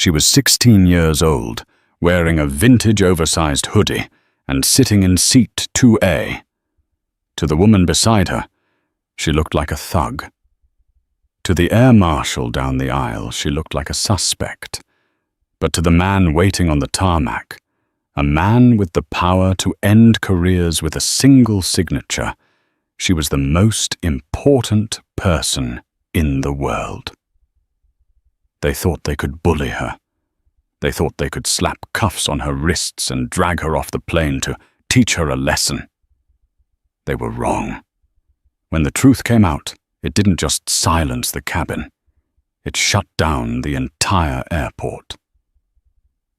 She was 16 years old, wearing a vintage oversized hoodie and sitting in seat 2A. To the woman beside her, she looked like a thug. To the air marshal down the aisle, she looked like a suspect. But to the man waiting on the tarmac, a man with the power to end careers with a single signature, she was the most important person in the world. They thought they could bully her. They thought they could slap cuffs on her wrists and drag her off the plane to teach her a lesson. They were wrong. When the truth came out, it didn't just silence the cabin. It shut down the entire airport.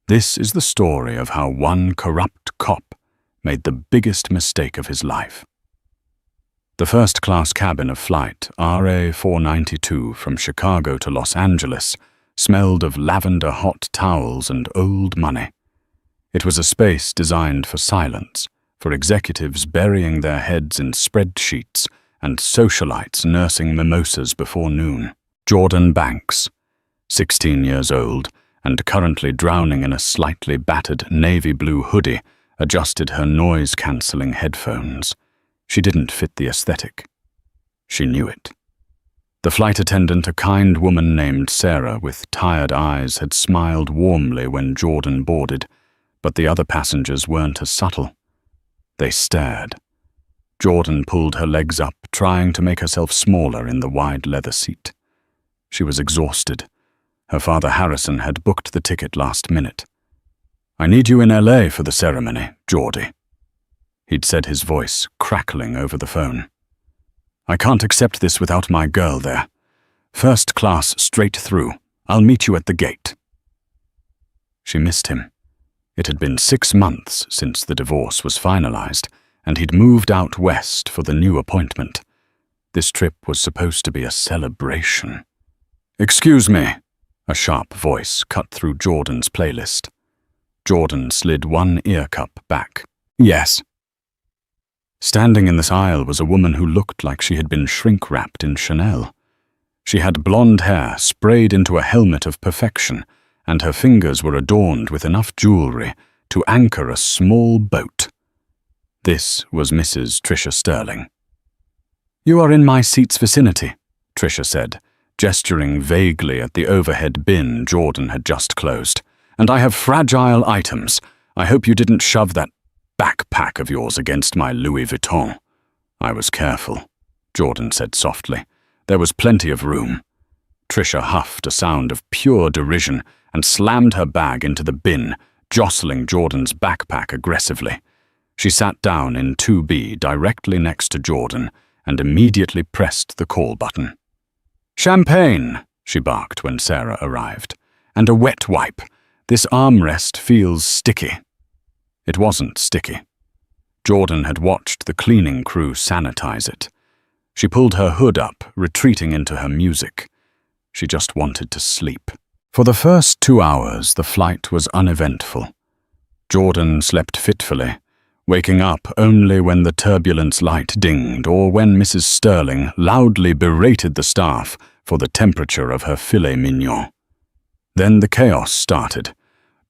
This is the story of how one corrupt cop made the biggest mistake of his life. The first-class cabin of flight RA-492 from Chicago to Los Angeles smelled of lavender hot towels and old money. It was a space designed for silence, for executives burying their heads in spreadsheets and socialites nursing mimosas before noon. Jordan Banks, 16 years old and currently drowning in a slightly battered navy blue hoodie, adjusted her noise-cancelling headphones. She didn't fit the aesthetic. She knew it. The flight attendant, a kind woman named Sarah with tired eyes, had smiled warmly when Jordan boarded, but the other passengers weren't as subtle. They stared. Jordan pulled her legs up, trying to make herself smaller in the wide leather seat. She was exhausted. Her father Harrison had booked the ticket last minute. "I need you in LA for the ceremony, Geordie," he'd said, his voice crackling over the phone. "I can't accept this without my girl there. First class straight through. I'll meet you at the gate." She missed him. It had been 6 months since the divorce was finalized, and he'd moved out west for the new appointment. This trip was supposed to be a celebration. "Excuse me," a sharp voice cut through Jordan's playlist. Jordan slid one ear cup back. "Yes." Standing in this aisle was a woman who looked like she had been shrink-wrapped in Chanel. She had blonde hair sprayed into a helmet of perfection, and her fingers were adorned with enough jewelry to anchor a small boat. This was Mrs. Tricia Sterling. "You are in my seat's vicinity," Tricia said, gesturing vaguely at the overhead bin Jordan had just closed. "And I have fragile items. I hope you didn't shove that backpack of yours against my Louis Vuitton." "I was careful," Jordan said softly. "There was plenty of room." Tricia huffed a sound of pure derision and slammed her bag into the bin, jostling Jordan's backpack aggressively. She sat down in 2B directly next to Jordan and immediately pressed the call button. "Champagne," she barked when Sarah arrived. "And a wet wipe. This armrest feels sticky." It wasn't sticky. Jordan had watched the cleaning crew sanitize it. She pulled her hood up, retreating into her music. She just wanted to sleep. For the first 2 hours, the flight was uneventful. Jordan slept fitfully, waking up only when the turbulence light dinged or when Mrs. Sterling loudly berated the staff for the temperature of her filet mignon. Then the chaos started.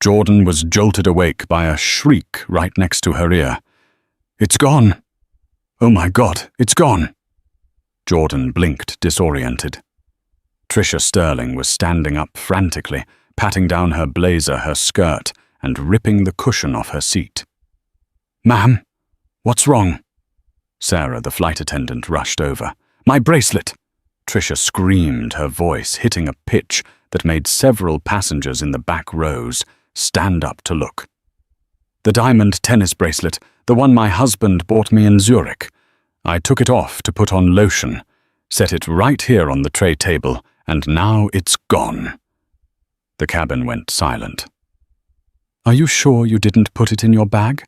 Jordan was jolted awake by a shriek right next to her ear. "It's gone! Oh my God, it's gone!" Jordan blinked, disoriented. Tricia Sterling was standing up frantically, patting down her blazer, her skirt, and ripping the cushion off her seat. "Ma'am, what's wrong?" Sarah, the flight attendant, rushed over. "My bracelet!" Tricia screamed, her voice hitting a pitch that made several passengers in the back rows stand up to look. "The diamond tennis bracelet, the one my husband bought me in Zurich. I took it off to put on lotion, set it right here on the tray table, and now it's gone." The cabin went silent. "Are you sure you didn't put it in your bag?"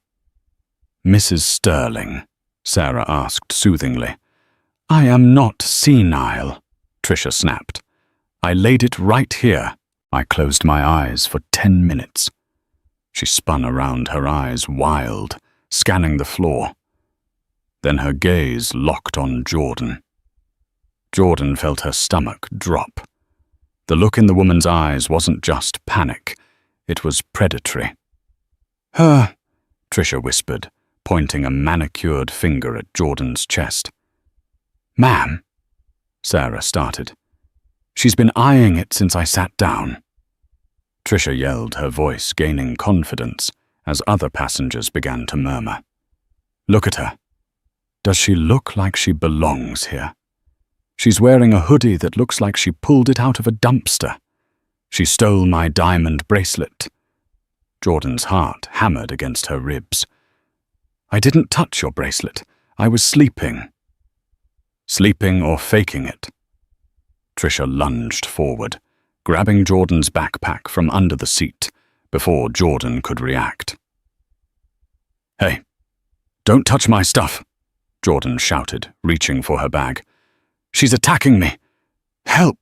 "Mrs. Sterling," Sarah asked soothingly. "I am not senile," Tricia snapped. "I laid it right here. I closed my eyes for 10 minutes. She spun around, her eyes wild, scanning the floor. Then her gaze locked on Jordan. Jordan felt her stomach drop. The look in the woman's eyes wasn't just panic, it was predatory. "Her," Tricia whispered, pointing a manicured finger at Jordan's chest. "Ma'am," Sarah started. "She's been eyeing it since I sat down." Tricia yelled, her voice gaining confidence as other passengers began to murmur. "Look at her. Does she look like she belongs here? She's wearing a hoodie that looks like she pulled it out of a dumpster. She stole my diamond bracelet." Jordan's heart hammered against her ribs. "I didn't touch your bracelet. I was sleeping." "Sleeping or faking it?" Tricia lunged forward, grabbing Jordan's backpack from under the seat before Jordan could react. "Hey, don't touch my stuff," Jordan shouted, reaching for her bag. "She's attacking me! Help!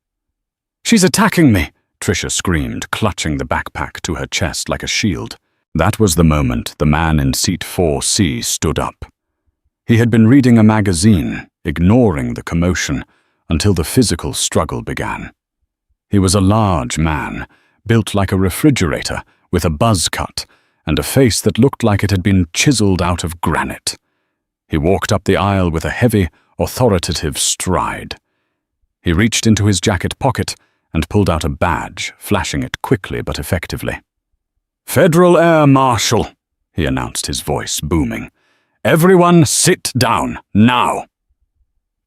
She's attacking me!" Tricia screamed, clutching the backpack to her chest like a shield. That was the moment the man in seat 4C stood up. He had been reading a magazine, ignoring the commotion, until the physical struggle began. He was a large man, built like a refrigerator, with a buzz cut, and a face that looked like it had been chiseled out of granite. He walked up the aisle with a heavy, authoritative stride. He reached into his jacket pocket and pulled out a badge, flashing it quickly but effectively. "Federal Air Marshal," he announced, his voice booming. "Everyone sit down, now!"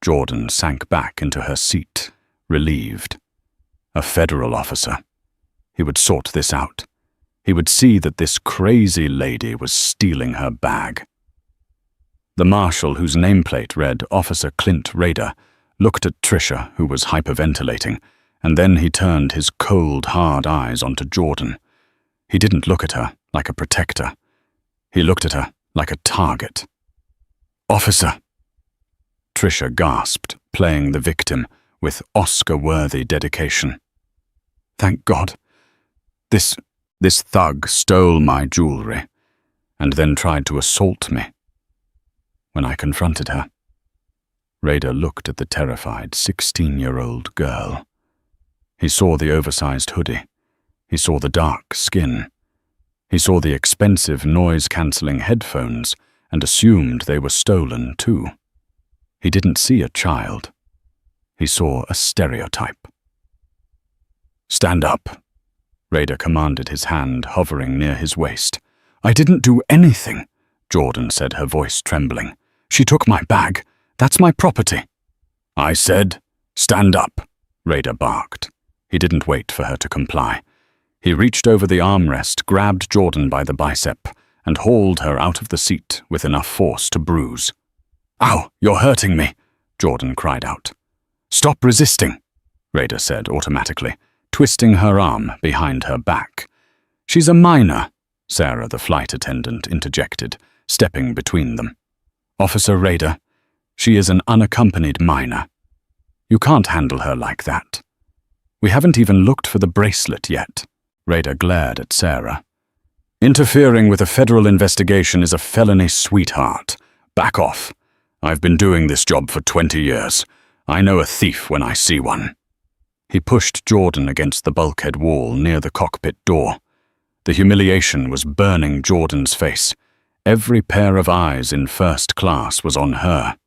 Jordan sank back into her seat, relieved. A federal officer. He would sort this out. He would see that this crazy lady was stealing her bag. The marshal, whose nameplate read Officer Clint Rader, looked at Tricia, who was hyperventilating, and then he turned his cold, hard eyes onto Jordan. He didn't look at her like a protector. He looked at her like a target. "Officer!" Tricia gasped, playing the victim with Oscar-worthy dedication. "Thank God. This thug stole my jewelry, and then tried to assault me." When I confronted her, Rader looked at the terrified 16-year-old girl. He saw the oversized hoodie. He saw the dark skin. He saw the expensive noise-cancelling headphones and assumed they were stolen too. He didn't see a child. He saw a stereotype. "Stand up," Rader commanded, his hand hovering near his waist. "I didn't do anything," Jordan said, her voice trembling. "She took my bag. That's my property." "I said, stand up," Rader barked. He didn't wait for her to comply. He reached over the armrest, grabbed Jordan by the bicep, and hauled her out of the seat with enough force to bruise. "Ow, you're hurting me," Jordan cried out. "Stop resisting," Rader said automatically, twisting her arm behind her back. "She's a minor," Sarah, the flight attendant, interjected, stepping between them. "Officer Rader, she is an unaccompanied minor. You can't handle her like that. We haven't even looked for the bracelet yet." Rader glared at Sarah. "Interfering with a federal investigation is a felony, sweetheart. Back off. I've been doing this job for 20 years. I know a thief when I see one." He pushed Jordan against the bulkhead wall near the cockpit door. The humiliation was burning Jordan's face. Every pair of eyes in first class was on her.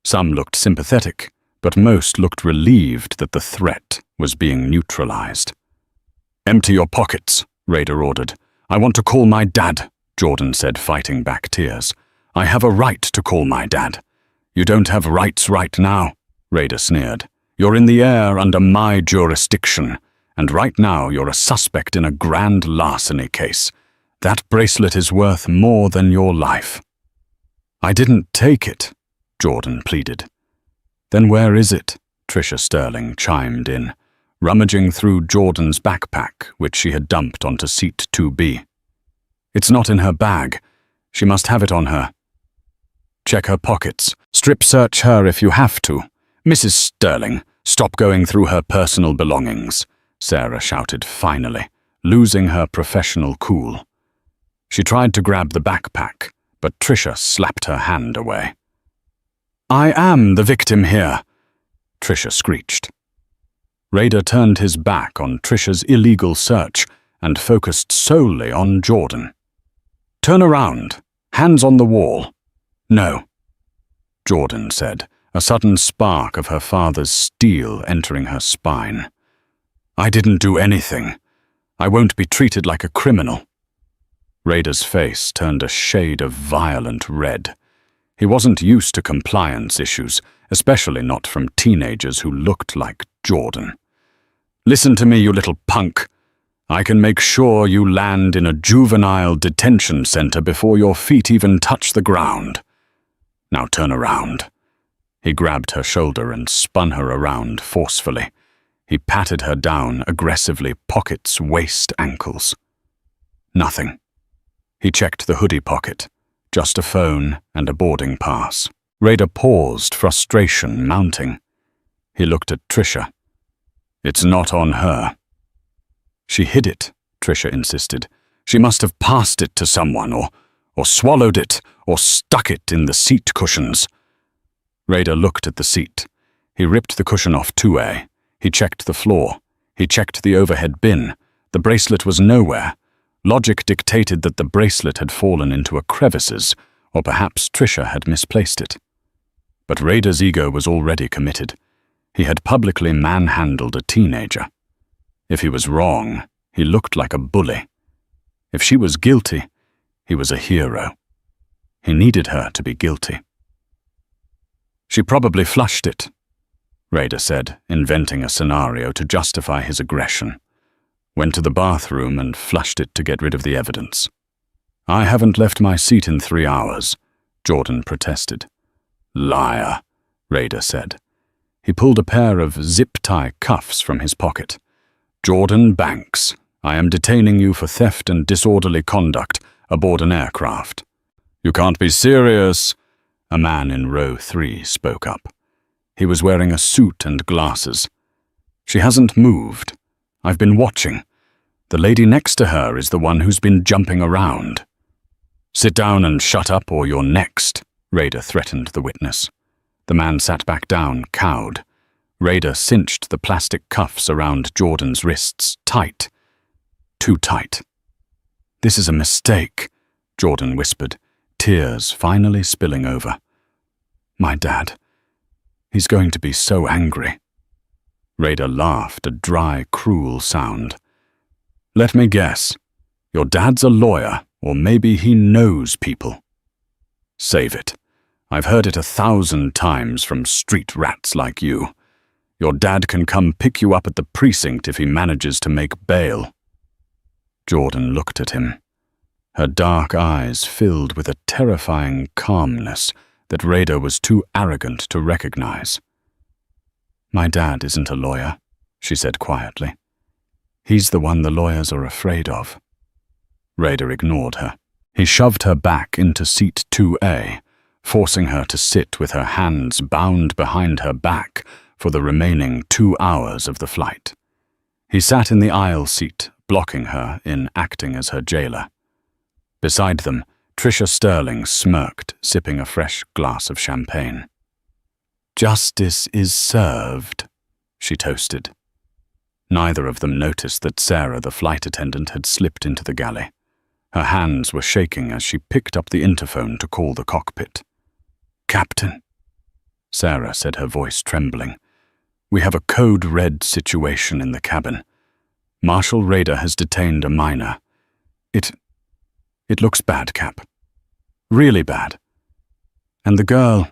Some looked sympathetic, but most looked relieved that the threat was being neutralized. "Empty your pockets," Rader ordered. "I want to call my dad," Jordan said, fighting back tears. "I have a right to call my dad." "You don't have rights right now," Rader sneered. "You're in the air under my jurisdiction, and right now you're a suspect in a grand larceny case. That bracelet is worth more than your life." "I didn't take it," Jordan pleaded. "Then where is it?" Tricia Sterling chimed in, rummaging through Jordan's backpack, which she had dumped onto seat 2B. "It's not in her bag. She must have it on her." "Check her pockets. Strip search her if you have to. Mrs. Sterling, stop going through her personal belongings," Sarah shouted finally, losing her professional cool. She tried to grab the backpack, but Tricia slapped her hand away. "I am the victim here," Tricia screeched. Raider turned his back on Trisha's illegal search and focused solely on Jordan. "Turn around. Hands on the wall." "No," Jordan said, a sudden spark of her father's steel entering her spine. "I didn't do anything. I won't be treated like a criminal." Raider's face turned a shade of violent red. He wasn't used to compliance issues, especially not from teenagers who looked like Jordan. "Listen to me, you little punk. I can make sure you land in a juvenile detention center before your feet even touch the ground. Now turn around." He grabbed her shoulder and spun her around forcefully. He patted her down aggressively, pockets, waist, ankles. Nothing. He checked the hoodie pocket. Just a phone and a boarding pass. Raider paused, frustration mounting. He looked at Trisha. "It's not on her." "She hid it," Trisha insisted. "She must have passed it to someone, or swallowed it, or stuck it in the seat cushions." Raider looked at the seat. He ripped the cushion off 2A. He checked the floor. He checked the overhead bin. The bracelet was nowhere. Logic dictated that the bracelet had fallen into a crevices, or perhaps Trisha had misplaced it. But Raider's ego was already committed. He had publicly manhandled a teenager. If he was wrong, he looked like a bully. If she was guilty, he was a hero. He needed her to be guilty. "She probably flushed it," Raider said, inventing a scenario to justify his aggression. "Went to the bathroom and flushed it to get rid of the evidence." "I haven't left my seat in 3 hours," Jordan protested. "Liar," Raider said. He pulled a pair of zip-tie cuffs from his pocket. "Jordan Banks, I am detaining you for theft and disorderly conduct aboard an aircraft." "You can't be serious," a man in row 3 spoke up. He was wearing a suit and glasses. "She hasn't moved. I've been watching. The lady next to her is the one who's been jumping around." "Sit down and shut up or you're next," Raider threatened the witness. The man sat back down, cowed. Raider cinched the plastic cuffs around Jordan's wrists, tight. Too tight. "This is a mistake," Jordan whispered, tears finally spilling over. "My dad. He's going to be so angry." Raider laughed, a dry, cruel sound. "Let me guess. Your dad's a lawyer, or maybe he knows people." "Save it. I've heard it 1,000 times from street rats like you. Your dad can come pick you up at the precinct if he manages to make bail." Jordan looked at him. Her dark eyes filled with a terrifying calmness that Raider was too arrogant to recognize. "My dad isn't a lawyer," she said quietly. "He's the one the lawyers are afraid of." Raider ignored her. He shoved her back into seat 2A, forcing her to sit with her hands bound behind her back for the remaining 2 hours of the flight. He sat in the aisle seat, blocking her in acting as her jailer. Beside them, Trisha Sterling smirked, sipping a fresh glass of champagne. "Justice is served," she toasted. Neither of them noticed that Sarah, the flight attendant, had slipped into the galley. Her hands were shaking as she picked up the interphone to call the cockpit. "Captain," Sarah said, her voice trembling, "we have a code red situation in the cabin. Marshal Raider has detained a minor. It looks bad, Cap. Really bad. And the girl,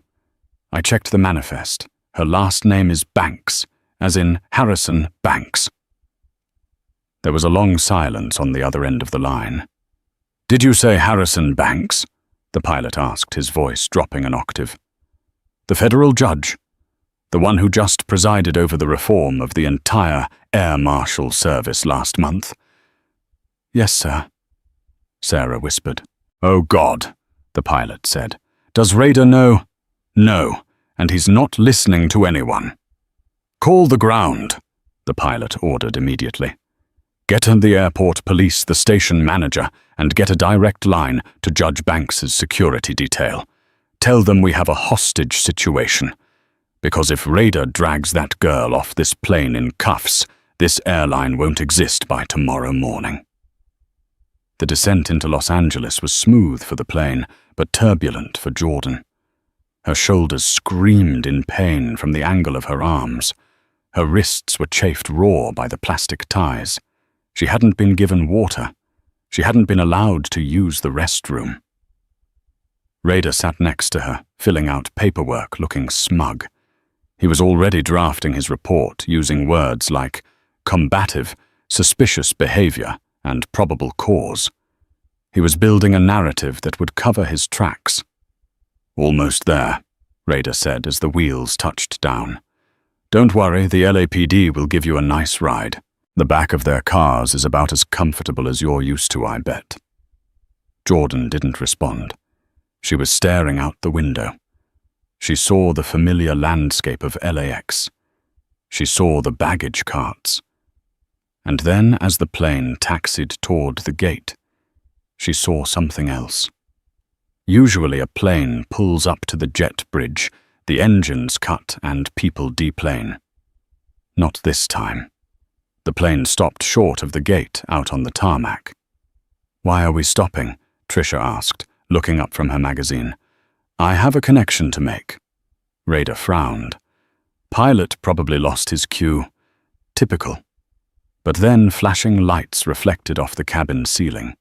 I checked the manifest. Her last name is Banks, as in Harrison Banks." There was a long silence on the other end of the line. "Did you say Harrison Banks?" the pilot asked, his voice dropping an octave. "The federal judge, the one who just presided over the reform of the entire Air Marshal Service last month?" "Yes, sir," Sarah whispered. "Oh God," the pilot said. "Does Raider know?" "No, and he's not listening to anyone." "Call the ground," the pilot ordered immediately. "Get the airport police, the station manager, and get a direct line to Judge Banks's security detail. Tell them we have a hostage situation. Because if Raider drags that girl off this plane in cuffs, this airline won't exist by tomorrow morning. The descent into Los Angeles was smooth for the plane, but turbulent for Jordan. Her shoulders screamed in pain from the angle of her arms. Her wrists were chafed raw by the plastic ties. She hadn't been given water. She hadn't been allowed to use the restroom. Raider sat next to her, filling out paperwork, looking smug. He was already drafting his report using words like combative, suspicious behavior, and probable cause. He was building a narrative that would cover his tracks. "Almost there," Raider said as the wheels touched down. "Don't worry, the LAPD will give you a nice ride. The back of their cars is about as comfortable as you're used to, I bet." Jordan didn't respond. She was staring out the window. She saw the familiar landscape of LAX. She saw the baggage carts. And then, as the plane taxied toward the gate, she saw something else. Usually a plane pulls up to the jet bridge, the engines cut and people deplane. Not this time. The plane stopped short of the gate out on the tarmac. "Why are we stopping?" Tricia asked, looking up from her magazine. "I have a connection to make." Raider frowned. Pilot probably lost his cue. Typical. But then flashing lights reflected off the cabin ceiling.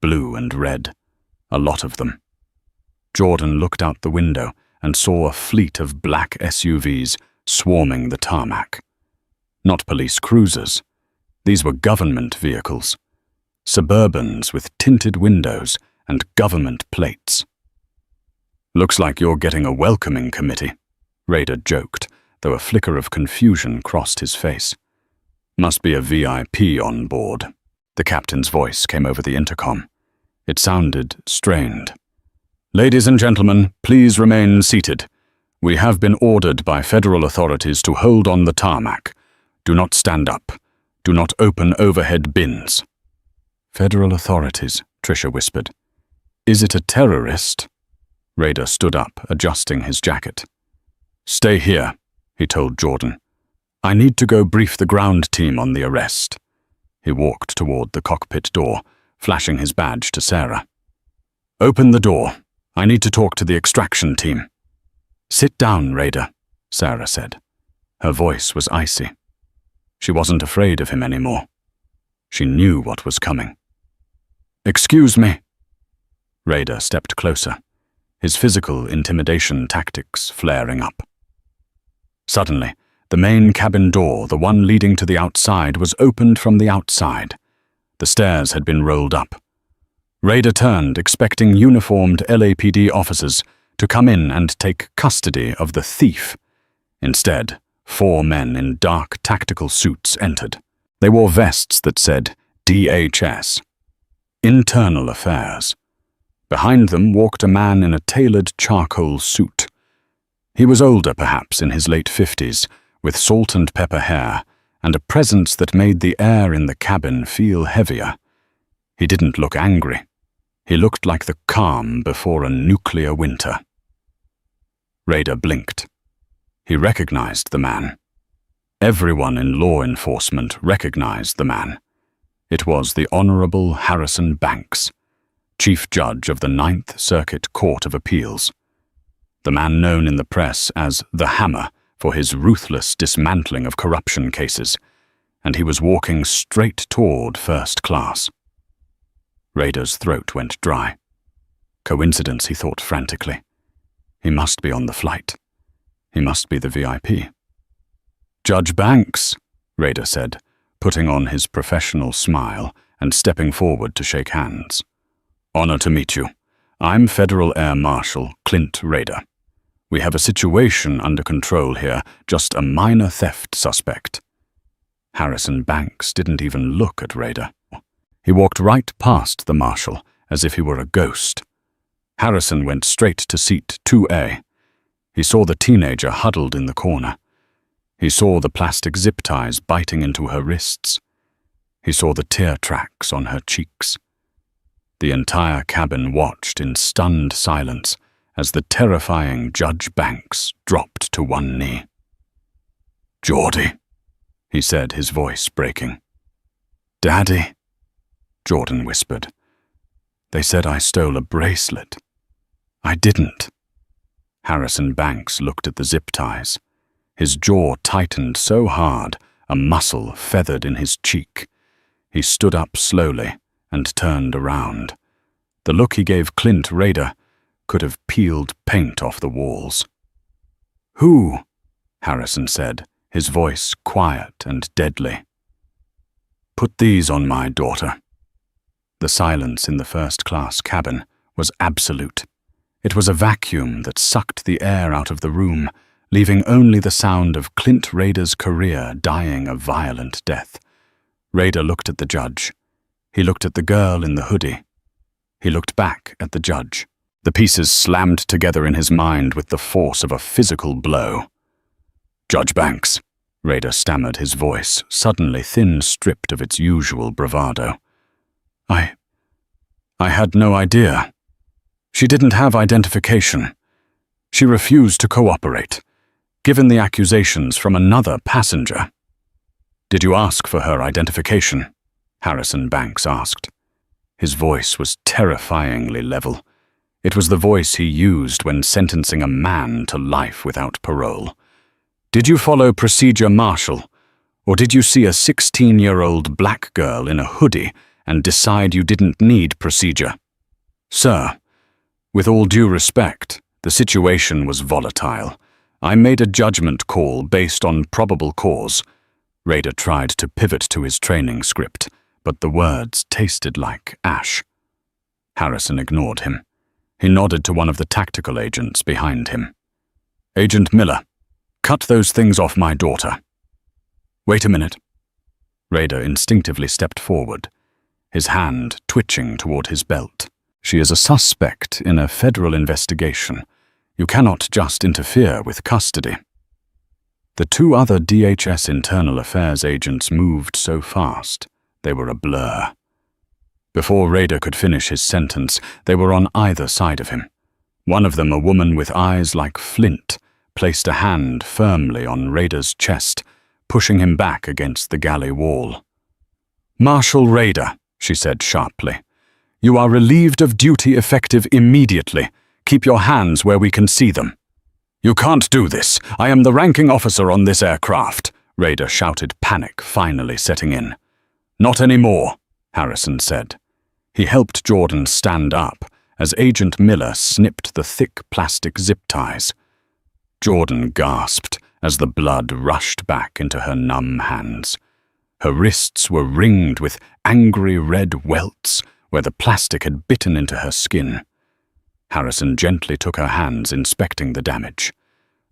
Blue and red. A lot of them. Jordan looked out the window and saw a fleet of black SUVs swarming the tarmac. Not police cruisers. These were government vehicles. Suburbans with tinted windows and government plates. "Looks like you're getting a welcoming committee," Raider joked, though a flicker of confusion crossed his face. "Must be a VIP on board." The captain's voice came over the intercom. It sounded strained. "Ladies and gentlemen, please remain seated. We have been ordered by federal authorities to hold on the tarmac. Do not stand up. Do not open overhead bins." "Federal authorities," Tricia whispered. "Is it a terrorist?" Raider stood up, adjusting his jacket. "Stay here," he told Jordan. "I need to go brief the ground team on the arrest." He walked toward the cockpit door, flashing his badge to Sarah. "Open the door. I need to talk to the extraction team." "Sit down, Raider," Sarah said. Her voice was icy. She wasn't afraid of him anymore. She knew what was coming. "Excuse me." Raider stepped closer, his physical intimidation tactics flaring up. Suddenly, the main cabin door, the one leading to the outside, was opened from the outside. The stairs had been rolled up. Raider turned, expecting uniformed LAPD officers to come in and take custody of the thief. Instead, 4 men in dark tactical suits entered. They wore vests that said DHS, Internal Affairs. Behind them walked a man in a tailored charcoal suit. He was older, perhaps in his late 50s, with salt and pepper hair, and a presence that made the air in the cabin feel heavier. He didn't look angry. He looked like the calm before a nuclear winter. Raider blinked. He recognized the man. Everyone in law enforcement recognized the man. It was the Honorable Harrison Banks, Chief Judge of the Ninth Circuit Court of Appeals. The man known in the press as the Hammer for his ruthless dismantling of corruption cases, and he was walking straight toward first class. Raider's throat went dry. Coincidence, he thought frantically. He must be on the flight. He must be the VIP. "Judge Banks," Raider said, putting on his professional smile and stepping forward to shake hands. "Honor to meet you. I'm Federal Air Marshal Clint Raider. We have a situation under control here, just a minor theft suspect." Harrison Banks didn't even look at Raider. He walked right past the marshal, as if he were a ghost. Harrison went straight to seat 2A. He saw the teenager huddled in the corner. He saw the plastic zip ties biting into her wrists. He saw the tear tracks on her cheeks. The entire cabin watched in stunned silence as the terrifying Judge Banks dropped to one knee. "Geordie," he said, his voice breaking. "Daddy," Jordan whispered. "They said I stole a bracelet. I didn't." Harrison Banks looked at the zip ties. His jaw tightened so hard, a muscle feathered in his cheek. He stood up slowly and turned around. The look he gave Clint Rader could have peeled paint off the walls. "Who?" Harrison said, his voice quiet and deadly. "Put these on my daughter." The silence in the first-class cabin was absolute. It was a vacuum that sucked the air out of the room, leaving only the sound of Clint Rader's career dying a violent death. Rader looked at the judge. He looked at the girl in the hoodie. He looked back at the judge. The pieces slammed together in his mind with the force of a physical blow. "Judge Banks," Rader stammered, his voice suddenly thin-stripped of its usual bravado. I had no idea. She didn't have identification. She refused to cooperate, given the accusations from another passenger." "Did you ask for her identification?" Harrison Banks asked. His voice was terrifyingly level. It was the voice he used when sentencing a man to life without parole. "Did you follow procedure, Marshal, or did you see a 16-year-old black girl in a hoodie and decide you didn't need procedure?" "Sir, with all due respect, the situation was volatile. I made a judgment call based on probable cause." Rader tried to pivot to his training script, but the words tasted like ash. Harrison ignored him. He nodded to one of the tactical agents behind him. "Agent Miller, cut those things off my daughter." "Wait a minute." Rader instinctively stepped forward, his hand twitching toward his belt. "She is a suspect in a federal investigation. You cannot just interfere with custody." The two other DHS Internal Affairs agents moved so fast, they were a blur. Before Rader could finish his sentence, they were on either side of him. One of them, a woman with eyes like flint, placed a hand firmly on Rader's chest, pushing him back against the galley wall. "Marshal Rader," she said sharply, "you are relieved of duty effective immediately. Keep your hands where we can see them." "You can't do this. I am the ranking officer on this aircraft," Rader shouted, panic finally setting in. "Not anymore," Harrison said. He helped Jordan stand up as Agent Miller snipped the thick plastic zip ties. Jordan gasped as the blood rushed back into her numb hands. Her wrists were ringed with angry red welts where the plastic had bitten into her skin. Harrison gently took her hands, inspecting the damage.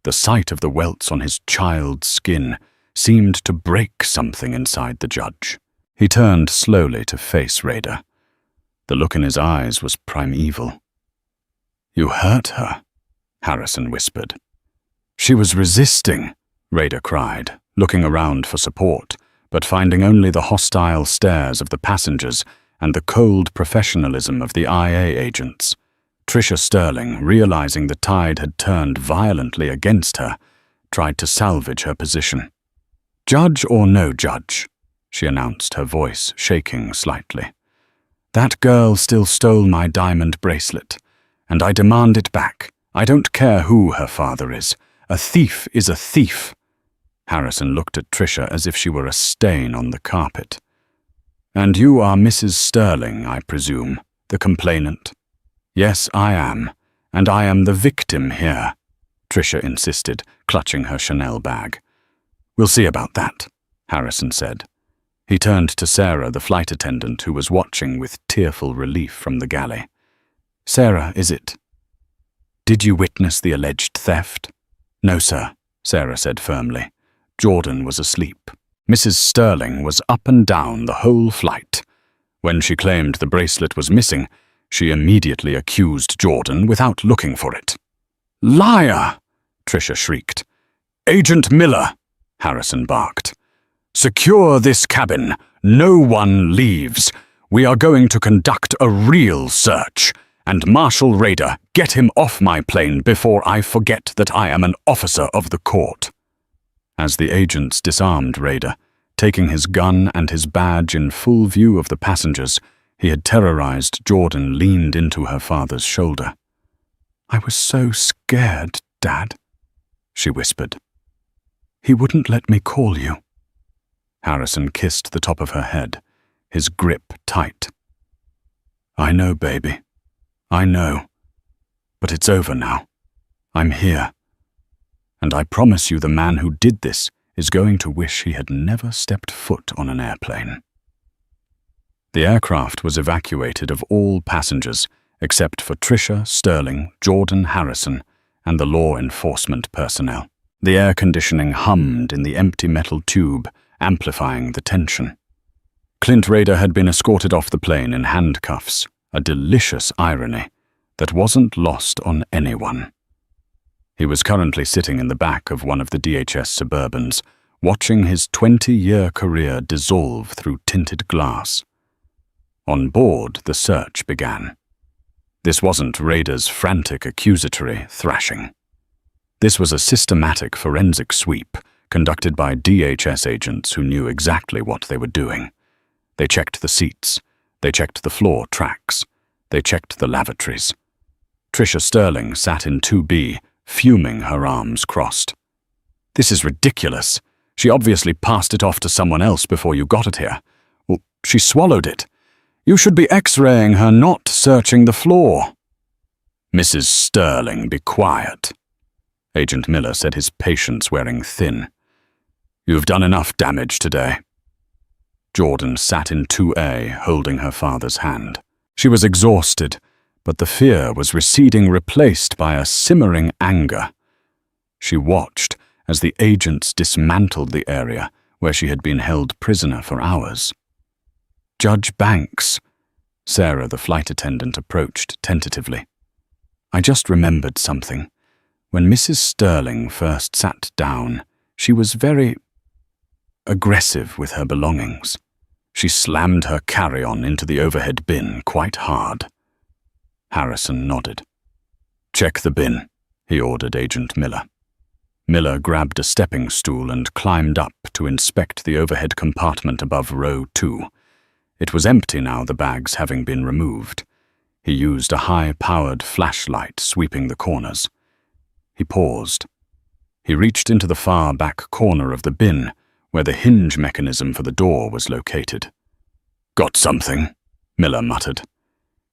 The sight of the welts on his child's skin seemed to break something inside the judge. He turned slowly to face Rader. The look in his eyes was primeval. "You hurt her," Harrison whispered. "She was resisting," Rader cried, looking around for support, but finding only the hostile stares of the passengers and the cold professionalism of the IA agents. Tricia Sterling, realizing the tide had turned violently against her, tried to salvage her position. "Judge or no judge," she announced, her voice shaking slightly. "That girl still stole my diamond bracelet, and I demand it back. I don't care who her father is. A thief is a thief." Harrison looked at Tricia as if she were a stain on the carpet. "And you are Mrs. Sterling, I presume, the complainant?" "Yes, I am, and I am the victim here," Tricia insisted, clutching her Chanel bag. "We'll see about that," Harrison said. He turned to Sarah, the flight attendant, who was watching with tearful relief from the galley. "Sarah, is it? Did you witness the alleged theft?" "No, sir," Sarah said firmly. Jordan was asleep. Mrs. Sterling was up and down the whole flight. When she claimed the bracelet was missing, she immediately accused Jordan without looking for it. "Liar!" Tricia shrieked. "Agent Miller!" Harrison barked. "Secure this cabin. No one leaves. We are going to conduct a real search. And Marshal Rader, get him off my plane before I forget that I am an officer of the court." As the agents disarmed Rader, taking his gun and his badge in full view of the passengers, he had terrorized Jordan leaned into her father's shoulder. "I was so scared, Dad," she whispered. "He wouldn't let me call you." Harrison kissed the top of her head, his grip tight. "I know, baby. I know. But it's over now. I'm here. And I promise you the man who did this is going to wish he had never stepped foot on an airplane." The aircraft was evacuated of all passengers except for Tricia, Sterling, Jordan, Harrison, and the law enforcement personnel. The air conditioning hummed in the empty metal tube, amplifying the tension. Clint Rader had been escorted off the plane in handcuffs, a delicious irony that wasn't lost on anyone. He was currently sitting in the back of one of the DHS Suburbans, watching his 20-year career dissolve through tinted glass. On board, the search began. This wasn't Rader's frantic accusatory thrashing. This was a systematic forensic sweep conducted by DHS agents who knew exactly what they were doing. They checked the seats. They checked the floor tracks. They checked the lavatories. Tricia Sterling sat in 2B, fuming, her arms crossed. "This is ridiculous. She obviously passed it off to someone else before you got it here. Well, she swallowed it. You should be X-raying her, not searching the floor." "Mrs. Sterling, be quiet." Agent Miller said, his patience wearing thin. "You've done enough damage today." Jordan sat in 2A, holding her father's hand. She was exhausted, but the fear was receding, replaced by a simmering anger. She watched as the agents dismantled the area where she had been held prisoner for hours. "Judge Banks," Sarah, the flight attendant, approached tentatively. "I just remembered something. When Mrs. Sterling first sat down, she was very aggressive with her belongings. She slammed her carry-on into the overhead bin quite hard." Harrison nodded. "Check the bin," he ordered Agent Miller. Miller grabbed a stepping stool and climbed up to inspect the overhead compartment above row 2. It was empty now, the bags having been removed. He used a high-powered flashlight, sweeping the corners. He paused. He reached into the far back corner of the bin, where the hinge mechanism for the door was located. "Got something?" Miller muttered.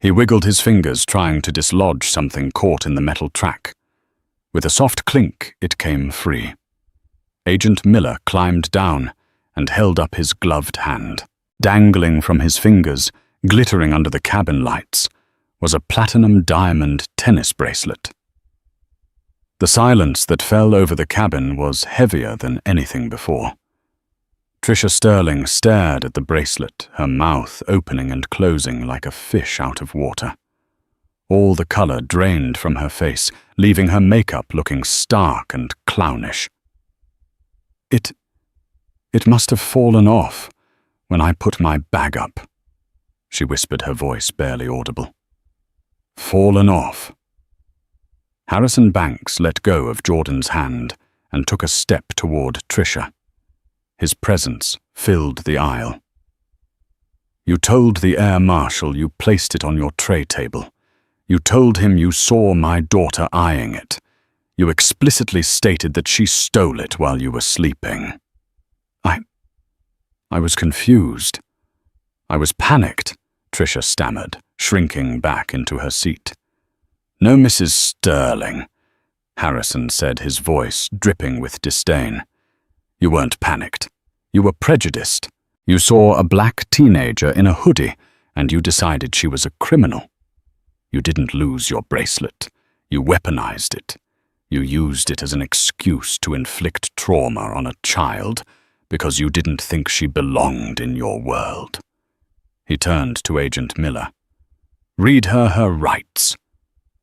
He wiggled his fingers, trying to dislodge something caught in the metal track. With a soft clink, it came free. Agent Miller climbed down and held up his gloved hand. Dangling from his fingers, glittering under the cabin lights, was a platinum diamond tennis bracelet. The silence that fell over the cabin was heavier than anything before. Tricia Sterling stared at the bracelet, her mouth opening and closing like a fish out of water. All the color drained from her face, leaving her makeup looking stark and clownish. It must have fallen off when I put my bag up," she whispered, her voice barely audible. "Fallen off." Harrison Banks let go of Jordan's hand and took a step toward Tricia. His presence filled the aisle. "You told the air marshal you placed it on your tray table. You told him you saw my daughter eyeing it. You explicitly stated that she stole it while you were sleeping." I was confused. I was panicked, Tricia stammered, shrinking back into her seat. "No, Mrs. Sterling," Harrison said, his voice dripping with disdain. "You weren't panicked. You were prejudiced. You saw a black teenager in a hoodie, and you decided she was a criminal. You didn't lose your bracelet. You weaponized it. You used it as an excuse to inflict trauma on a child because you didn't think she belonged in your world." He turned to Agent Miller. "Read her rights."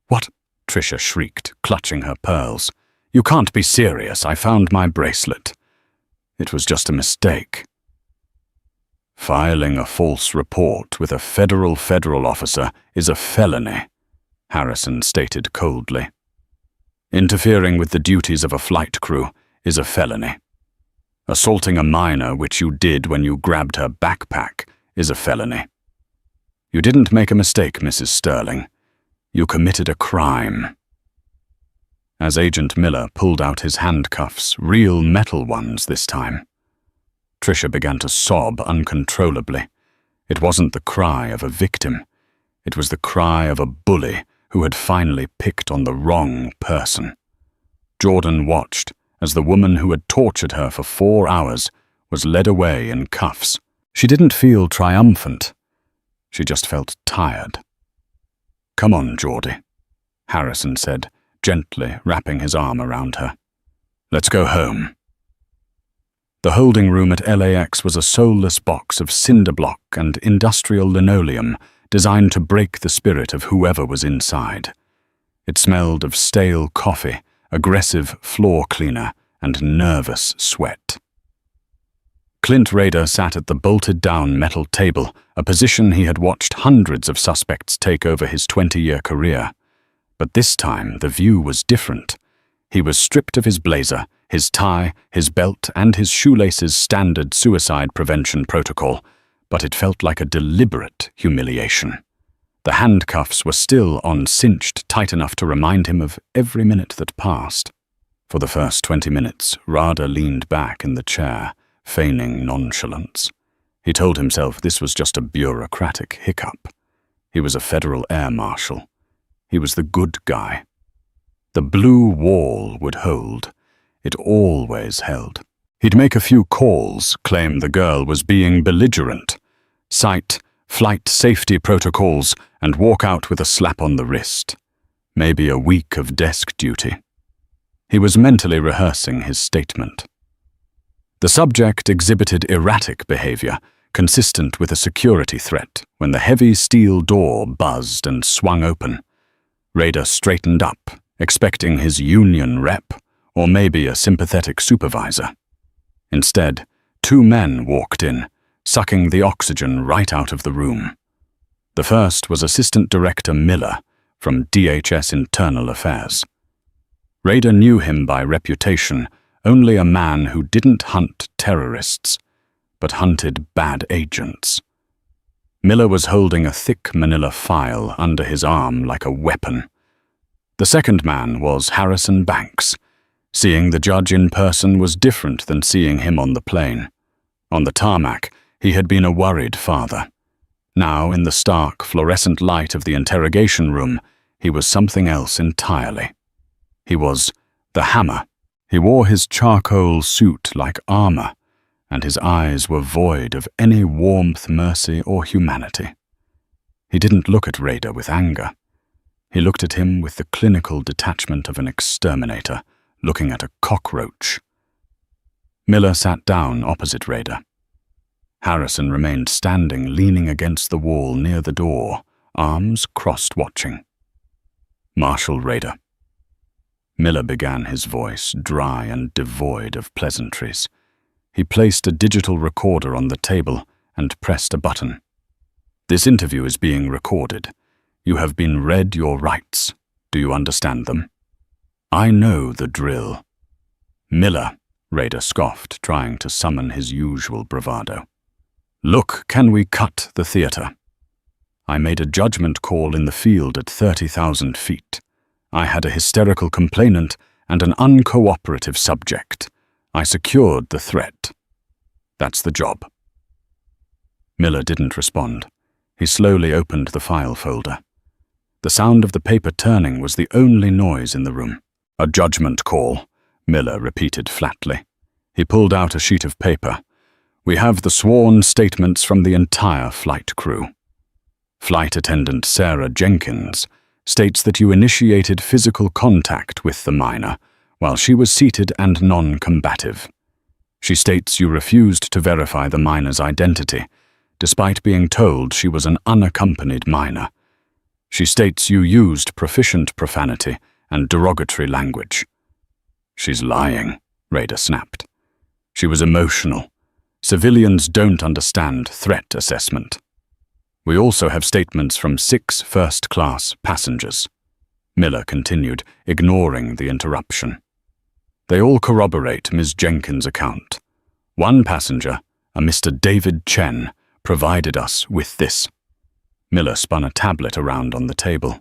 "What?" Tricia shrieked, clutching her pearls. "You can't be serious. I found my bracelet. It was just a mistake." "Filing a false report with a federal officer is a felony," Harrison stated coldly. Interfering with the duties of a flight crew is a felony. Assaulting a minor, which you did when you grabbed her backpack, is a felony. You didn't make a mistake, Mrs. Sterling. You committed a crime. As Agent Miller pulled out his handcuffs, real metal ones this time, Tricia began to sob uncontrollably. It wasn't the cry of a victim. It was the cry of a bully who had finally picked on the wrong person. Jordan watched as the woman who had tortured her for 4 hours was led away in cuffs. She didn't feel triumphant. She just felt tired. "Come on, Geordie," Harrison said, gently wrapping his arm around her. "Let's go home." The holding room at LAX was a soulless box of cinder block and industrial linoleum designed to break the spirit of whoever was inside. It smelled of stale coffee, aggressive floor cleaner, and nervous sweat. Clint Rader sat at the bolted-down metal table, a position he had watched hundreds of suspects take over his 20-year career. But this time the view was different. He was stripped of his blazer, his tie, his belt, and his shoelaces standard suicide prevention protocol, but it felt like a deliberate humiliation. The handcuffs were still on-cinched tight enough to remind him of every minute that passed. For the first 20 minutes, Rader leaned back in the chair, feigning nonchalance. He told himself this was just a bureaucratic hiccup. He was a federal air marshal. He was the good guy. The blue wall would hold. It always held. He'd make a few calls, claim the girl was being belligerent, cite flight safety protocols, and walk out with a slap on the wrist. Maybe a week of desk duty. He was mentally rehearsing his statement. The subject exhibited erratic behavior, consistent with a security threat, when the heavy steel door buzzed and swung open. Rader straightened up, expecting his union rep, or maybe a sympathetic supervisor. Instead, 2 men walked in, sucking the oxygen right out of the room. The first was Assistant Director Miller from DHS Internal Affairs. Rader knew him by reputation, only a man who didn't hunt terrorists, but hunted bad agents. Miller was holding a thick manila file under his arm like a weapon. The second man was Harrison Banks. Seeing the judge in person was different than seeing him on the plane. On the tarmac, he had been a worried father. Now, in the stark, fluorescent light of the interrogation room, he was something else entirely. He was the Hammer. He wore his charcoal suit like armor, and his eyes were void of any warmth, mercy, or humanity. He didn't look at Rader with anger. He looked at him with the clinical detachment of an exterminator, looking at a cockroach. Miller sat down opposite Rader. Harrison remained standing, leaning against the wall near the door, arms crossed, watching. "Marshal Rader." Miller began, his voice dry and devoid of pleasantries. He placed a digital recorder on the table and pressed a button. "This interview is being recorded. You have been read your rights. Do you understand them?" "I know the drill." "Miller," Rader scoffed, trying to summon his usual bravado. "Look, can we cut the theater? I made a judgment call in the field at 30,000 feet. I had a hysterical complainant and an uncooperative subject. I secured the threat. That's the job." Miller didn't respond. He slowly opened the file folder. The sound of the paper turning was the only noise in the room. "A judgment call," Miller repeated flatly. He pulled out a sheet of paper. "We have the sworn statements from the entire flight crew. Flight attendant Sarah Jenkins states that you initiated physical contact with the minor while she was seated and non-combative. She states you refused to verify the minor's identity, despite being told she was an unaccompanied minor. She states you used proficient profanity and derogatory language." "She's lying," Rader snapped. "She was emotional. Civilians don't understand threat assessment. We also have statements from 6 first-class passengers." Miller continued, ignoring the interruption. They all corroborate Ms. Jenkins' account. One passenger, a Mr. David Chen, provided us with this. Miller spun a tablet around on the table.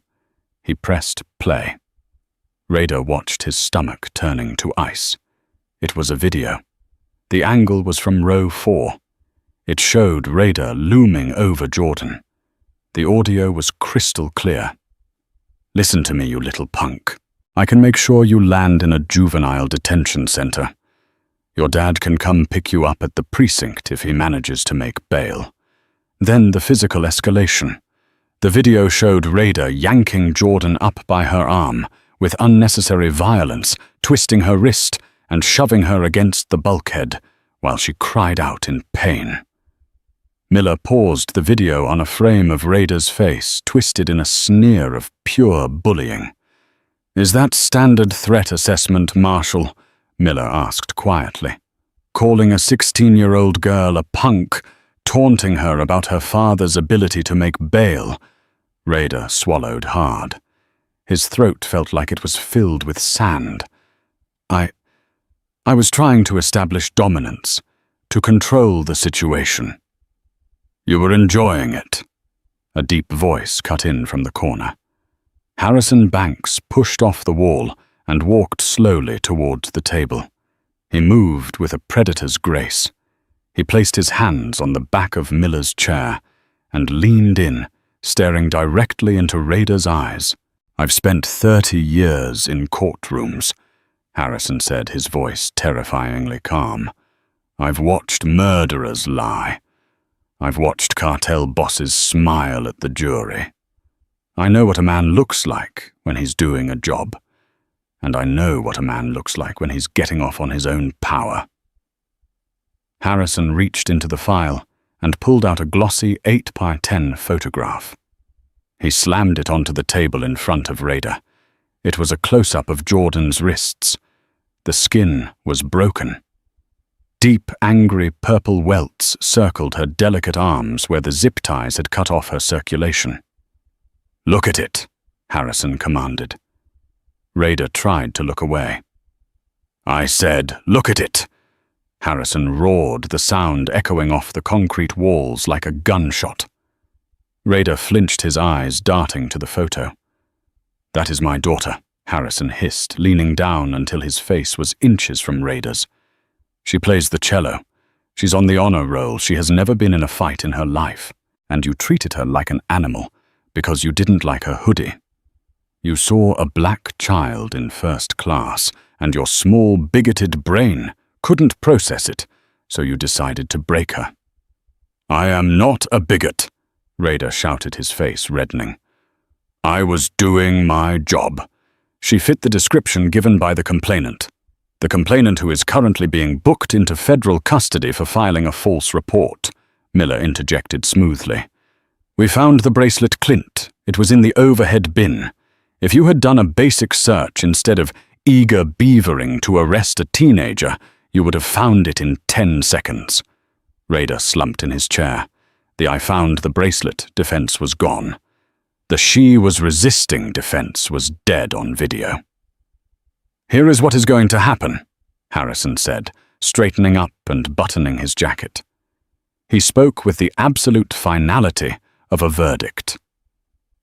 He pressed play. Rader watched his stomach turning to ice. It was a video. The angle was from row 4. It showed Rader looming over Jordan. The audio was crystal clear. Listen to me, you little punk. I can make sure you land in a juvenile detention center. Your dad can come pick you up at the precinct if he manages to make bail. Then the physical escalation. The video showed Rader yanking Jordan up by her arm with unnecessary violence, twisting her wrist and shoving her against the bulkhead while she cried out in pain. Miller paused the video on a frame of Rader's face, twisted in a sneer of pure bullying. "Is that standard threat assessment, Marshal?" Miller asked quietly. "Calling a 16-year-old girl a punk, taunting her about her father's ability to make bail." Rader swallowed hard. His throat felt like it was filled with sand. I was trying to establish dominance, to control the situation." "You were enjoying it," a deep voice cut in from the corner. Harrison Banks pushed off the wall and walked slowly towards the table. He moved with a predator's grace. He placed his hands on the back of Miller's chair and leaned in, staring directly into Rader's eyes. "I've spent 30 years in courtrooms," Harrison said, his voice terrifyingly calm. "I've watched murderers lie. I've watched cartel bosses smile at the jury. I know what a man looks like when he's doing a job, and I know what a man looks like when he's getting off on his own power." Harrison reached into the file and pulled out a glossy 8x10 photograph. He slammed it onto the table in front of Rader. It was a close-up of Jordan's wrists. The skin was broken. Deep, angry purple welts circled her delicate arms where the zip ties had cut off her circulation. "Look at it," Harrison commanded. Rader tried to look away. "I said, look at it!" Harrison roared, the sound echoing off the concrete walls like a gunshot. Rader flinched, his eyes darting to the photo. "That is my daughter," Harrison hissed, leaning down until his face was inches from Rader's. "She plays the cello. She's on the honor roll. She has never been in a fight in her life. And you treated her like an animal because you didn't like her hoodie. You saw a black child in first class, and your small, bigoted brain couldn't process it, so you decided to break her." "I am not a bigot," Rader shouted, his face reddening. "I was doing my job." "She fit the description given by the complainant. The complainant who is currently being booked into federal custody for filing a false report," Miller interjected smoothly. "We found the bracelet, Clint. It was in the overhead bin. If you had done a basic search instead of eager beavering to arrest a teenager, you would have found it in 10 seconds. Rader slumped in his chair. The "I found the bracelet" defense was gone. The "she was resisting" defense was dead on video. "Here is what is going to happen," Harrison said, straightening up and buttoning his jacket. He spoke with the absolute finality of a verdict.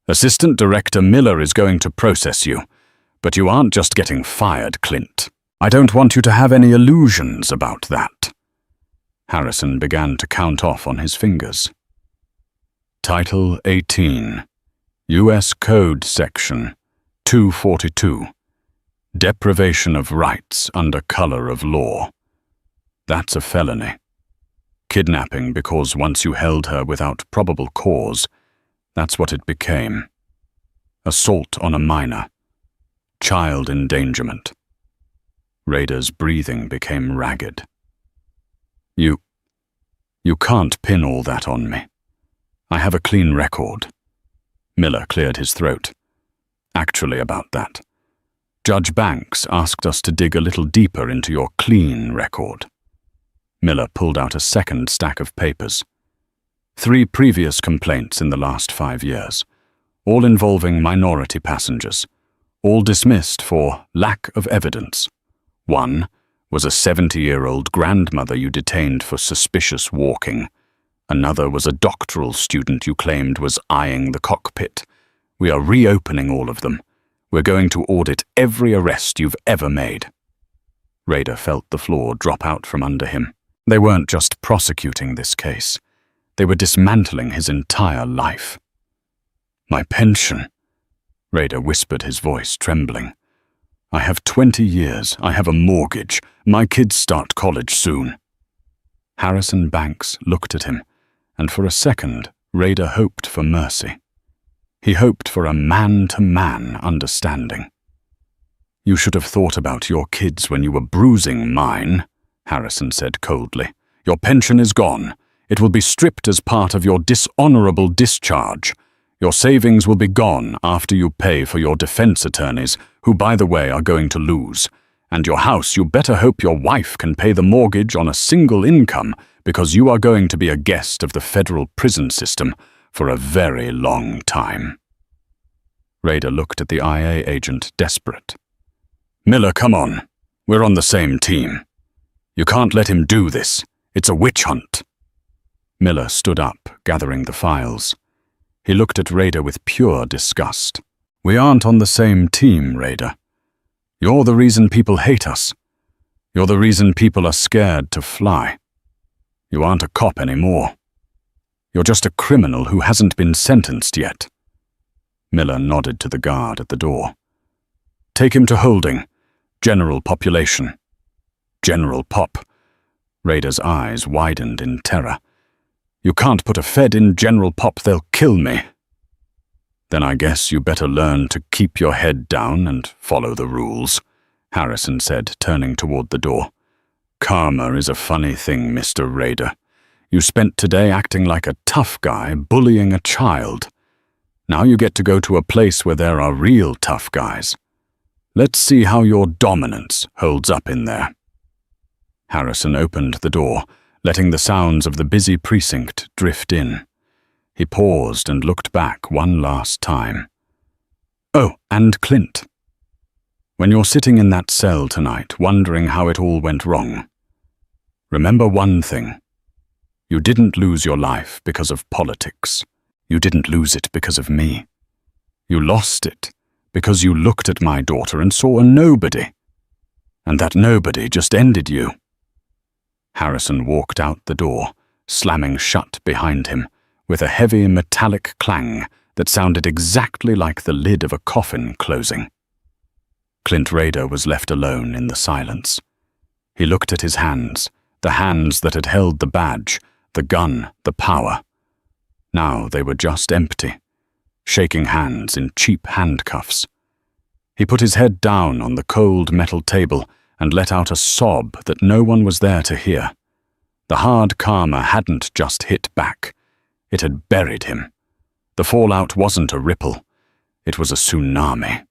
"Assistant Director Miller is going to process you, but you aren't just getting fired, Clint. I don't want you to have any illusions about that." Harrison began to count off on his fingers. Title 18, U.S. Code Section 242, Deprivation of Rights under Color of Law. That's a felony. Kidnapping because once you held her without probable cause, that's what it became. Assault on a minor. Child endangerment. Rader's breathing became ragged. You can't pin all that on me. I have a clean record." Miller cleared his throat. "Actually, about that. Judge Banks asked us to dig a little deeper into your clean record." Miller pulled out a second stack of papers. 3 previous complaints in the last 5 years, all involving minority passengers, all dismissed for lack of evidence. One was a 70-year-old grandmother you detained for suspicious walking. Another was a doctoral student you claimed was eyeing the cockpit. We are reopening all of them. We're going to audit every arrest you've ever made. Rader felt the floor drop out from under him. They weren't just prosecuting this case. They were dismantling his entire life. My pension, Rader whispered, his voice trembling. I have 20 years. I have a mortgage. My kids start college soon. Harrison Banks looked at him, and for a second, Rader hoped for mercy. He hoped for a man-to-man understanding. You should have thought about your kids when you were bruising mine, Harrison said coldly. Your pension is gone. It will be stripped as part of your dishonorable discharge. Your savings will be gone after you pay for your defense attorneys, who, by the way, are going to lose. And your house, you better hope your wife can pay the mortgage on a single income, because you are going to be a guest of the federal prison system for a very long time. Rader looked at the IA agent, desperate. Miller, come on. We're on the same team. You can't let him do this. It's a witch hunt. Miller stood up, gathering the files. He looked at Rader with pure disgust. We aren't on the same team, Rader. You're the reason people hate us. You're the reason people are scared to fly. You aren't a cop anymore. You're just a criminal who hasn't been sentenced yet. Miller nodded to the guard at the door. Take him to holding. General population. General Pop. Rader's eyes widened in terror. You can't put a Fed in General Pop, they'll kill me. Then I guess you better learn to keep your head down and follow the rules, Harrison said, turning toward the door. Karma is a funny thing, Mr. Rader. You spent today acting like a tough guy, bullying a child. Now you get to go to a place where there are real tough guys. Let's see how your dominance holds up in there. Harrison opened the door, letting the sounds of the busy precinct drift in. He paused and looked back one last time. Oh, and Clint. When you're sitting in that cell tonight, wondering how it all went wrong, remember one thing. You didn't lose your life because of politics. You didn't lose it because of me. You lost it because you looked at my daughter and saw a nobody. And that nobody just ended you. Harrison walked out the door, slamming shut behind him, with a heavy metallic clang that sounded exactly like the lid of a coffin closing. Clint Rader was left alone in the silence. He looked at his hands, the hands that had held the badge, the gun, the power. Now they were just empty, shaking hands in cheap handcuffs. He put his head down on the cold metal table and let out a sob that no one was there to hear. The hard karma hadn't just hit back. It had buried him. The fallout wasn't a ripple. It was a tsunami.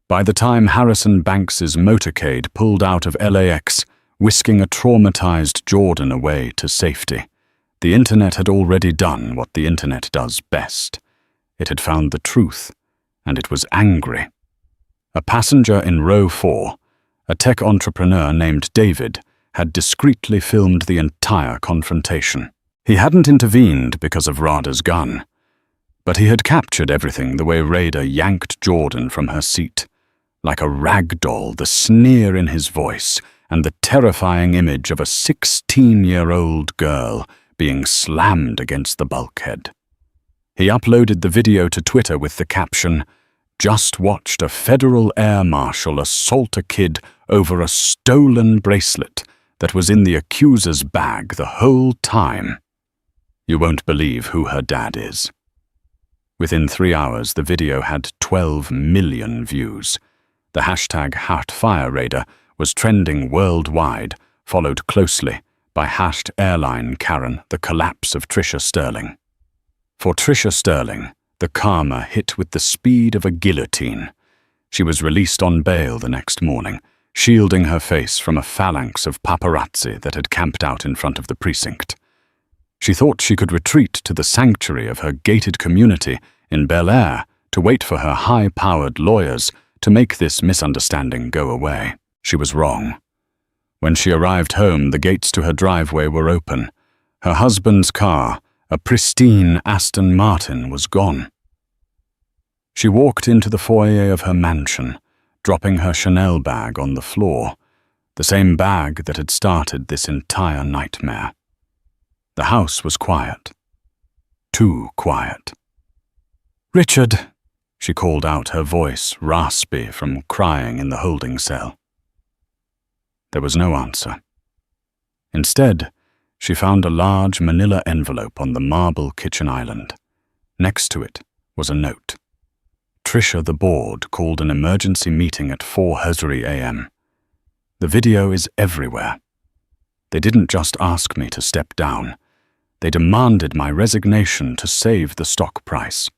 By the time Harrison Banks's motorcade pulled out of LAX, whisking a traumatized Jordan away to safety, the internet had already done what the internet does best. It had found the truth, and it was angry. A passenger in row 4, a tech entrepreneur named David, had discreetly filmed the entire confrontation. He hadn't intervened because of Rada's gun, but he had captured everything the way Rader yanked Jordan from her seat. Like a rag doll, the sneer in his voice and the terrifying image of a 16-year-old girl being slammed against the bulkhead. He uploaded the video to Twitter with the caption, "Just watched a federal air marshal assault a kid over a stolen bracelet that was in the accuser's bag the whole time. You won't believe who her dad is." Within 3 hours, the video had 12 million views. The hashtag #HeartFireRader was trending worldwide, followed closely by #AirlineKaren, the collapse of Trisha Sterling. For Trisha Sterling, the karma hit with the speed of a guillotine. She was released on bail the next morning, shielding her face from a phalanx of paparazzi that had camped out in front of the precinct. She thought she could retreat to the sanctuary of her gated community in Bel Air to wait for her high-powered lawyers to make this misunderstanding go away. She was wrong. When she arrived home, the gates to her driveway were open. Her husband's car, a pristine Aston Martin, was gone. She walked into the foyer of her mansion, dropping her Chanel bag on the floor, the same bag that had started this entire nightmare. The house was quiet. Too quiet. "Richard," she called out, her voice raspy from crying in the holding cell. There was no answer. Instead, she found a large manila envelope on the marble kitchen island. Next to it was a note. Tricia, the board, called an emergency meeting at 4:30 a.m. The video is everywhere. They didn't just ask me to step down. They demanded my resignation to save the stock price.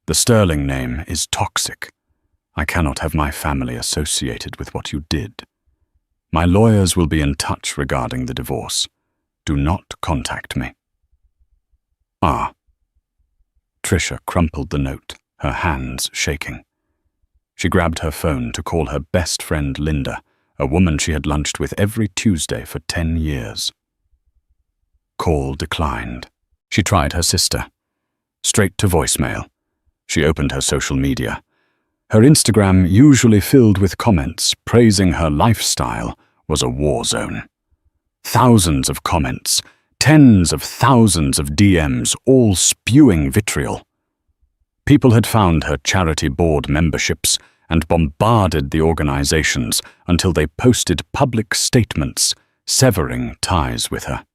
The sterling name is toxic. I cannot have my family associated with what you did. My lawyers will be in touch regarding the divorce. Do not contact me. Ah. Tricia crumpled the note, her hands shaking. She grabbed her phone to call her best friend Linda, a woman she had lunched with every Tuesday for 10 years. Call declined. She tried her sister. Straight to voicemail. She opened her social media. Her Instagram, usually filled with comments praising her lifestyle, was a war zone. Thousands of comments, tens of thousands of DMs, all spewing vitriol. People had found her charity board memberships and bombarded the organizations until they posted public statements severing ties with her.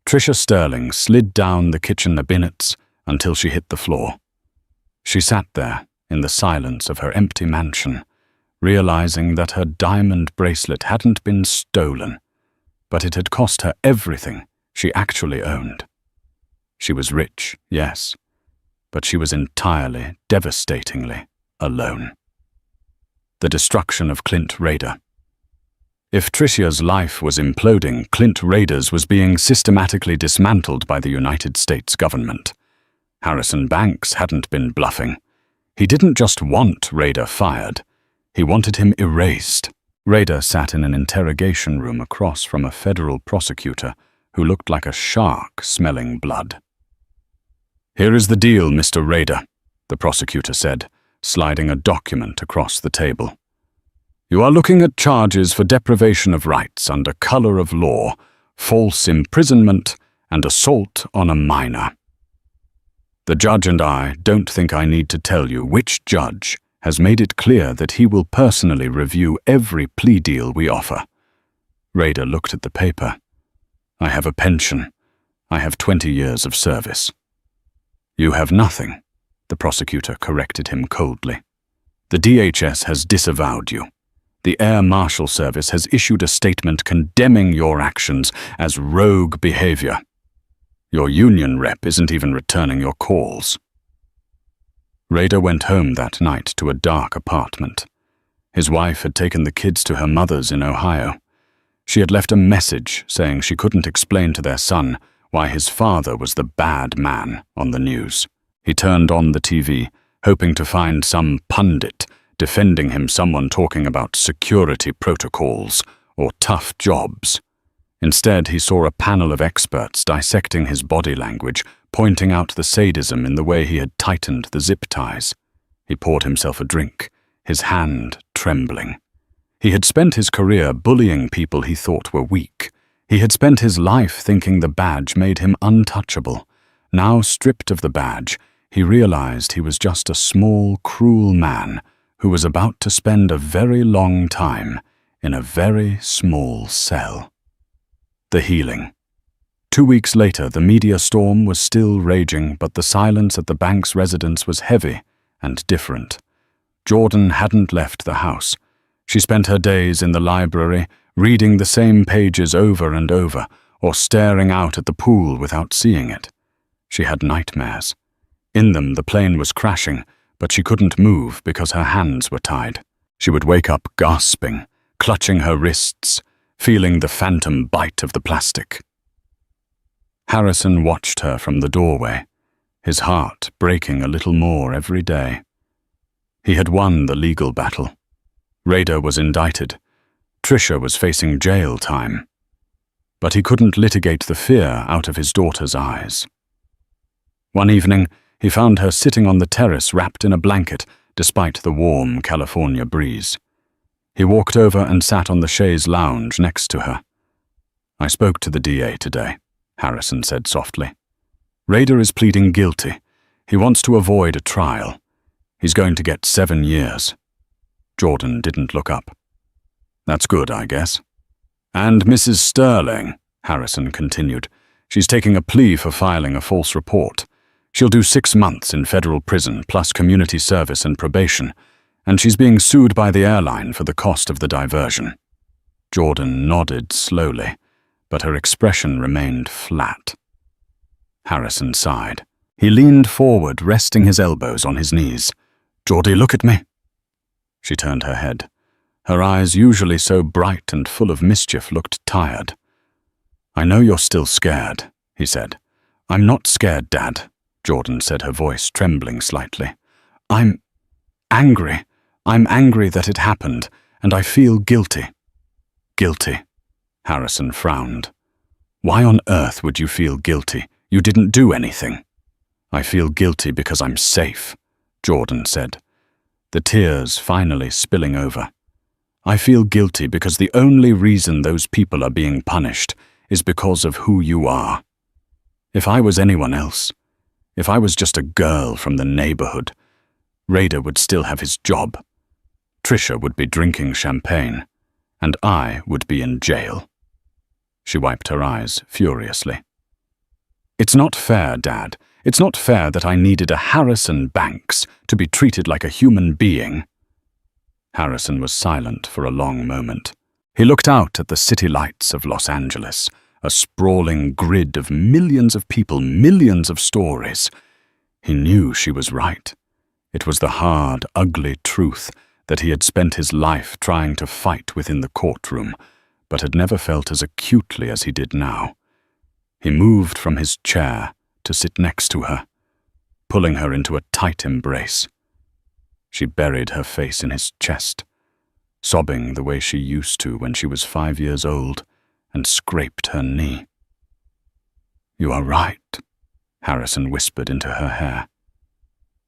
Tricia Sterling slid down the kitchen cabinets until she hit the floor. She sat there in the silence of her empty mansion, realizing that her diamond bracelet hadn't been stolen, but it had cost her everything she actually owned. She was rich, yes, but she was entirely, devastatingly alone. The destruction of Clint Rader. If Tricia's life was imploding, Clint Rader's was being systematically dismantled by the United States government. Harrison Banks hadn't been bluffing. He didn't just want Rader fired. He wanted him erased. Rader sat in an interrogation room across from a federal prosecutor who looked like a shark smelling blood. "Here is the deal, Mr. Rader," the prosecutor said, sliding a document across the table. "You are looking at charges for deprivation of rights under color of law, false imprisonment, and assault on a minor. The judge and I don't think I need to tell you which judge has made it clear that he will personally review every plea deal we offer." Rader looked at the paper. "I have a pension. I have 20 years of service." "You have nothing," the prosecutor corrected him coldly. "The DHS has disavowed you. The Air Marshal Service has issued a statement condemning your actions as rogue behavior. Your union rep isn't even returning your calls." Rader went home that night to a dark apartment. His wife had taken the kids to her mother's in Ohio. She had left a message saying she couldn't explain to their son why his father was the bad man on the news. He turned on the TV, hoping to find some pundit defending him, someone talking about security protocols or tough jobs. Instead, he saw a panel of experts dissecting his body language, pointing out the sadism in the way he had tightened the zip ties. He poured himself a drink, his hand trembling. He had spent his career bullying people he thought were weak. He had spent his life thinking the badge made him untouchable. Now, stripped of the badge, he realized he was just a small, cruel man who was about to spend a very long time in a very small cell. The healing. 2 weeks later, the media storm was still raging, but the silence at the Banks residence was heavy and different. Jordan hadn't left the house. She spent her days in the library, reading the same pages over and over, or staring out at the pool without seeing it. She had nightmares. In them, the plane was crashing, but she couldn't move because her hands were tied. She would wake up gasping, clutching her wrists, feeling the phantom bite of the plastic. Harrison watched her from the doorway. his heart breaking a little more every day. He had won the legal battle. Raider was indicted. Tricia was facing jail time. But he couldn't litigate the fear out of his daughter's eyes. One evening, he found her sitting on the terrace wrapped in a blanket, despite the warm California breeze. He walked over and sat on the chaise lounge next to her. "I spoke to the DA today," Harrison said softly. "Raider is pleading guilty. He wants to avoid a trial. He's going to get 7 years. Jordan didn't look up. "That's good, I guess." "And Mrs. Sterling," Harrison continued. "She's taking a plea for filing a false report. She'll do 6 months in federal prison plus community service and probation, and she's being sued by the airline for the cost of the diversion." Jordan nodded slowly, but her expression remained flat. Harrison sighed. He leaned forward, resting his elbows on his knees. "Geordie, look at me." She turned her head. Her eyes, usually so bright and full of mischief, looked tired. "I know you're still scared," he said. "I'm not scared, Dad," Jordan said, her voice trembling slightly. I'm angry. I'm angry that it happened, and I feel guilty." "Guilty?" Harrison frowned. "Why on earth would you feel guilty? You didn't do anything." "I feel guilty because I'm safe," Jordan said, the tears finally spilling over. "I feel guilty because the only reason those people are being punished is because of who you are. If I was anyone else, if I was just a girl from the neighborhood, Raider would still have his job. Tricia would be drinking champagne, and I would be in jail." She wiped her eyes furiously. "It's not fair, Dad. It's not fair that I needed a Harrison Banks to be treated like a human being." Harrison was silent for a long moment. He looked out at the city lights of Los Angeles, a sprawling grid of millions of people, millions of stories. He knew she was right. It was the hard, ugly truth that he had spent his life trying to fight within the courtroom, but had never felt as acutely as he did now. He moved from his chair to sit next to her, pulling her into a tight embrace. She buried her face in his chest, sobbing the way she used to when she was 5 years old, and scraped her knee. "You are right," Harrison whispered into her hair.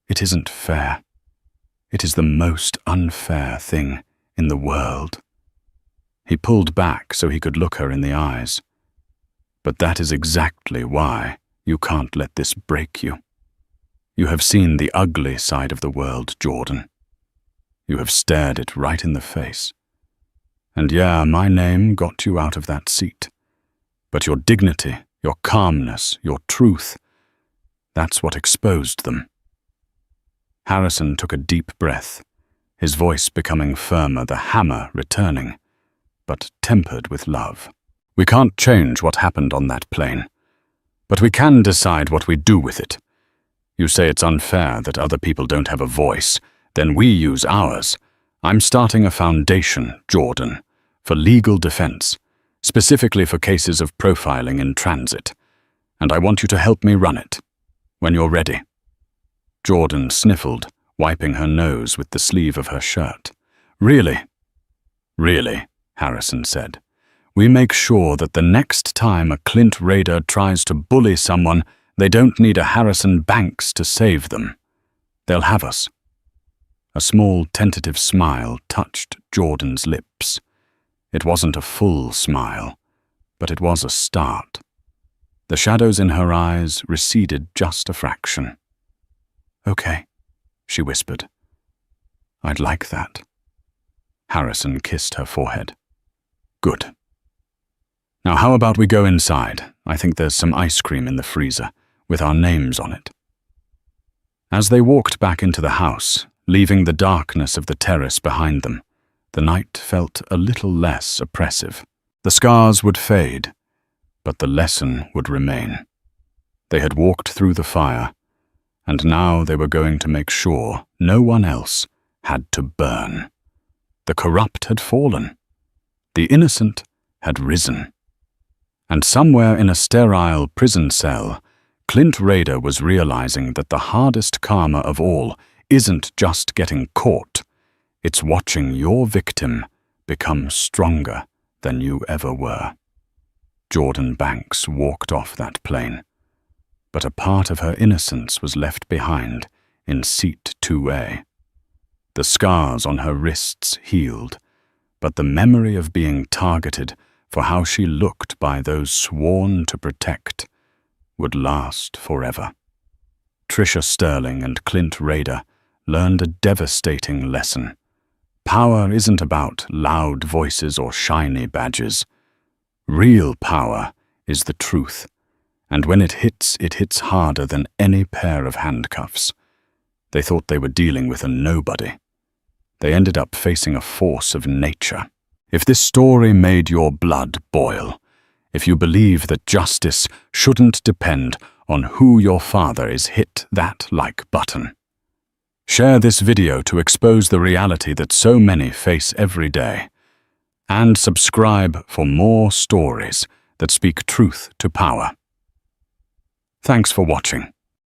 "It isn't fair. It is the most unfair thing in the world." He pulled back so he could look her in the eyes. "But that is exactly why you can't let this break you. You have seen the ugly side of the world, Jordan. You have stared it right in the face. And yeah, my name got you out of that seat. But your dignity, your calmness, your truth, that's what exposed them." Harrison took a deep breath, his voice becoming firmer, the hammer returning, but tempered with love. "We can't change what happened on that plane, but we can decide what we do with it. You say it's unfair that other people don't have a voice, then we use ours. I'm starting a foundation, Jordan, for legal defense, specifically for cases of profiling in transit, and I want you to help me run it, when you're ready." Jordan sniffled, wiping her nose with the sleeve of her shirt. "Really?" "Really," Harrison said. "We make sure that the next time a Clint Raider tries to bully someone, they don't need a Harrison Banks to save them. They'll have us." A small, tentative smile touched Jordan's lips. It wasn't a full smile, but it was a start. The shadows in her eyes receded just a fraction. "Okay," she whispered. "I'd like that." Harrison kissed her forehead. "Good. Now how about we go inside? I think there's some ice cream in the freezer, with our names on it." As they walked back into the house, leaving the darkness of the terrace behind them, the night felt a little less oppressive. The scars would fade, but the lesson would remain. They had walked through the fire, and now they were going to make sure no one else had to burn. The corrupt had fallen. The innocent had risen. And somewhere in a sterile prison cell, Clint Rader was realizing that the hardest karma of all isn't just getting caught, it's watching your victim become stronger than you ever were. Jordan Banks walked off that plane, but a part of her innocence was left behind in seat 2A. The scars on her wrists healed, but the memory of being targeted for how she looked by those sworn to protect would last forever. Trisha Sterling and Clint Rader learned a devastating lesson. Power isn't about loud voices or shiny badges. Real power is the truth, and when it hits harder than any pair of handcuffs. They thought they were dealing with a nobody. They ended up facing a force of nature. If this story made your blood boil, if you believe that justice shouldn't depend on who your father is, hit that like button. Share this video to expose the reality that so many face every day. And subscribe for more stories that speak truth to power. Thanks for watching.